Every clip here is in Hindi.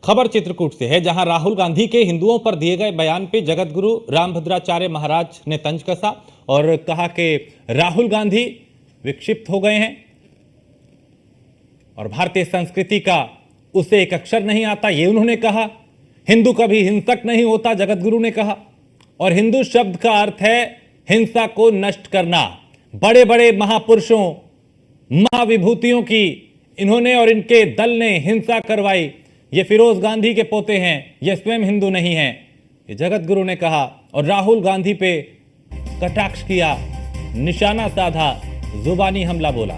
खबर चित्रकूट से है, जहां राहुल गांधी के हिंदुओं पर दिए गए बयान पे जगतगुरु रामभद्राचार्य महाराज ने तंज कसा और कहा कि राहुल गांधी विक्षिप्त हो गए हैं और भारतीय संस्कृति का उसे एक अक्षर नहीं आता, ये उन्होंने कहा। हिंदू कभी हिंसक नहीं होता, जगतगुरु ने कहा। और हिंदू शब्द का अर्थ है हिंसा को नष्ट करना। बड़े बड़े महापुरुषों, महाविभूतियों की इन्होंने और इनके दल ने हिंसा करवाई। ये फिरोज गांधी के पोते हैं, ये स्वयं हिंदू नहीं हैं, ये जगतगुरु ने कहा। और राहुल गांधी पे कटाक्ष किया, निशाना साधा, जुबानी हमला बोला।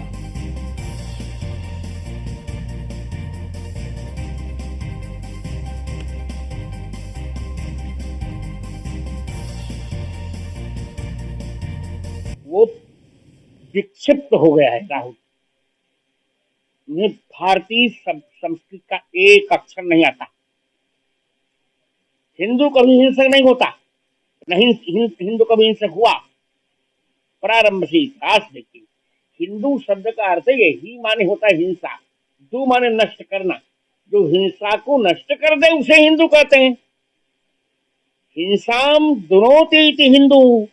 वो विक्षिप्त हो गया है राहुल। उन्हें भारतीय संस्कृति का एक अक्षर नहीं आता। हिंदू कभी हिंसक नहीं होता, नहीं हिंदू कभी हिंसक हुआ। प्रारंभ से इतिहास देखिए, हिंदू शब्द का अर्थ यही माने होता है हिंसा। दू माने नष्ट करना। जो हिंसा को नष्ट कर दे उसे हिंदू कहते हैं। हिंसाम दुनोति इति हिंदू।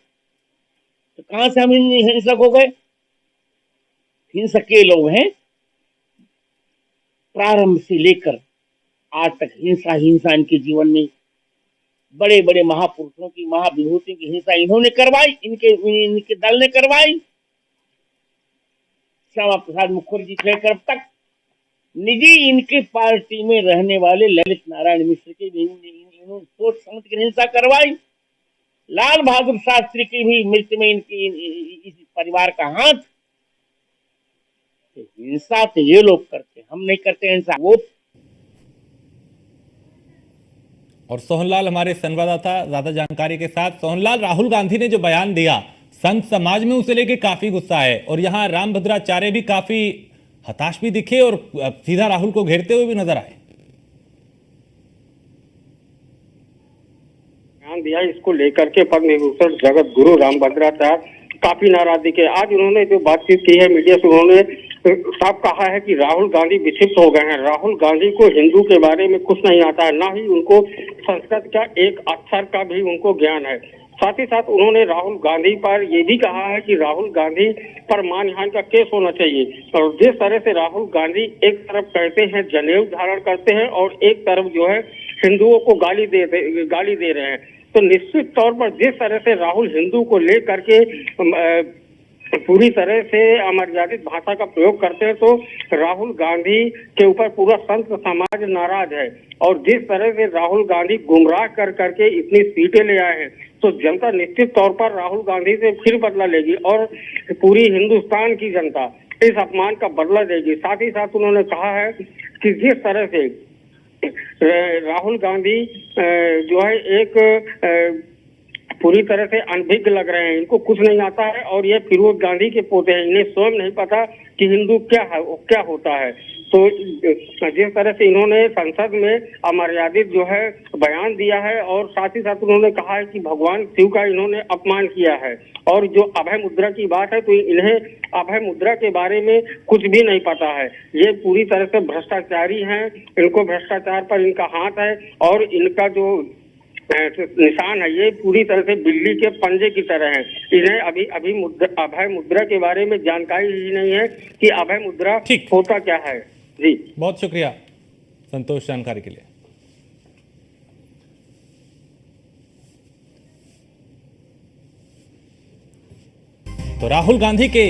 तो कहां से हम हिंसक हो गए? हिंसक के लोग हैं। प्रारंभ से लेकर आज तक हिंसा इनके जीवन में बड़े बड़े महापुरुषों की, महाविभूतियों की हिंसा इन्होंने करवाई, इनके दल ने करवाई। श्यामा प्रसाद मुखर्जी से लेकर अब तक निजी इनके पार्टी में रहने वाले ललित नारायण मिश्र की भी इन्होंने सोच समझ कर हिंसा करवाई। लाल बहादुर शास्त्री की भी मृत्यु में इनकी इस परिवार का हाथ। हिंसा तो ये लोग करते, हम नहीं करते हिंसा। वो और सोहनलाल हमारे संवाददाता ज्यादा जानकारी के साथ। सोहनलाल, राहुल गांधी ने जो बयान दिया, संत समाज में उसे लेके काफी गुस्सा है और यहाँ रामभद्राचार्य भी काफी हताश भी दिखे और सीधा राहुल को घेरते हुए भी नजर आए। बयान दिया, इसको लेकर के पद्म विभूषण जगत गुरु रामभद्राचार्य काफी नाराज दिखे। आज उन्होंने जो बातचीत की है मीडिया से, उन्होंने साफ कहा है कि राहुल गांधी विक्षिप्त हो गए हैं। राहुल गांधी को हिंदू के बारे में कुछ नहीं आता है, ना ही उनको संस्कृत का एक अक्षर का भी उनको ज्ञान है। साथ ही साथ उन्होंने राहुल गांधी पर ये भी कहा है कि राहुल गांधी पर मानहानि का केस होना चाहिए। और जिस तरह से राहुल गांधी एक तरफ कहते हैं जनेऊ धारण करते हैं और एक तरफ जो है हिंदुओं को गाली दे रहे हैं, तो निश्चित तौर पर जिस तरह से राहुल हिंदू को लेकर के पूरी तरह से अमर्यादित भाषा का प्रयोग करते हैं, तो राहुल गांधी के ऊपर पूरा संत समाज नाराज है। और जिस तरह से राहुल गांधी गुमराह कर करके इतनी सीटें ले आए हैं, तो जनता निश्चित तौर पर राहुल गांधी से फिर बदला लेगी और पूरी हिंदुस्तान की जनता इस अपमान का बदला देगी। साथ ही साथ उन्होंने कहा है कि जिस तरह से राहुल गांधी जो है एक पूरी तरह से अनभिज्ञ लग रहे हैं, इनको कुछ नहीं आता है और ये फिरोज गांधी के पोते हैं, इन्हें स्वयं नहीं पता कि हिंदू क्या है, क्या होता है। तो जिस तरह से इन्होंने संसद में अमर्यादित जो है बयान दिया है और साथ ही साथ उन्होंने कहा है कि भगवान शिव का इन्होंने अपमान किया है। और जो अभय मुद्रा की बात है, तो इन्हें अभय मुद्रा के बारे में कुछ भी नहीं पता है। ये पूरी तरह से भ्रष्टाचारी हैं, इनको भ्रष्टाचार पर इनका हाथ है और इनका जो निशान है ये पूरी तरह से बिल्ली के पंजे की तरह है। इन्हें अभी अभय मुद्रा के बारे में जानकारी ही नहीं है कि अभय मुद्रा होता क्या है। जी बहुत शुक्रिया संतोष जानकारी के लिए। तो राहुल गांधी के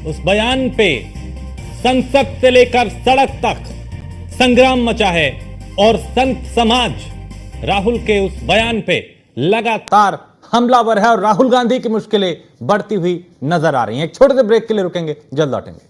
उस बयान पे संसद से लेकर सड़क तक संग्राम मचा है और संत समाज राहुल के उस बयान पे लगातार हमलावर है और राहुल गांधी की मुश्किलें बढ़ती हुई नजर आ रही हैं। एक छोटे से ब्रेक के लिए रुकेंगे, जल्द लौटेंगे।